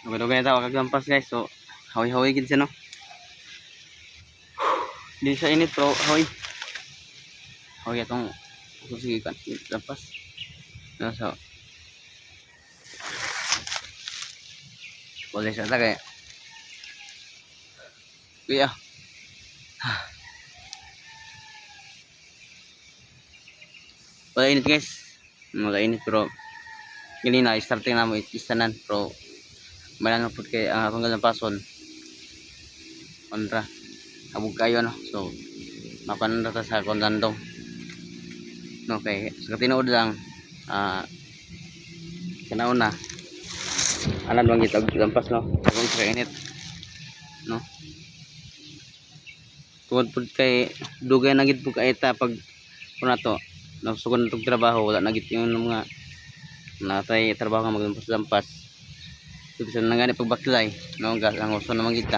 Dugay-dugay na tawag kaglampas guys. So hawi-hawi gid siya no. Di siya init pero hawi. Hawi atong sige kan lampas. No, so boleh siya tagay. Kuya. Wala init guys. Wala init pero ganina starting na mo isanan pero malang pud kay ang akong galampason kontra abog kayo no, so mapan ta sa kondandong no, kay sa tinuod lang kanauna anan bang gitag lampas no kung sa init no, tungod pud kay dugay na gid pud kaita pag kuno to nasugod na tong trabaho wala na gid yung mga natay trabaho nga maglampas-lampas. So, bisa na nga ni pagbaklay, no, gas ang uso naman kita.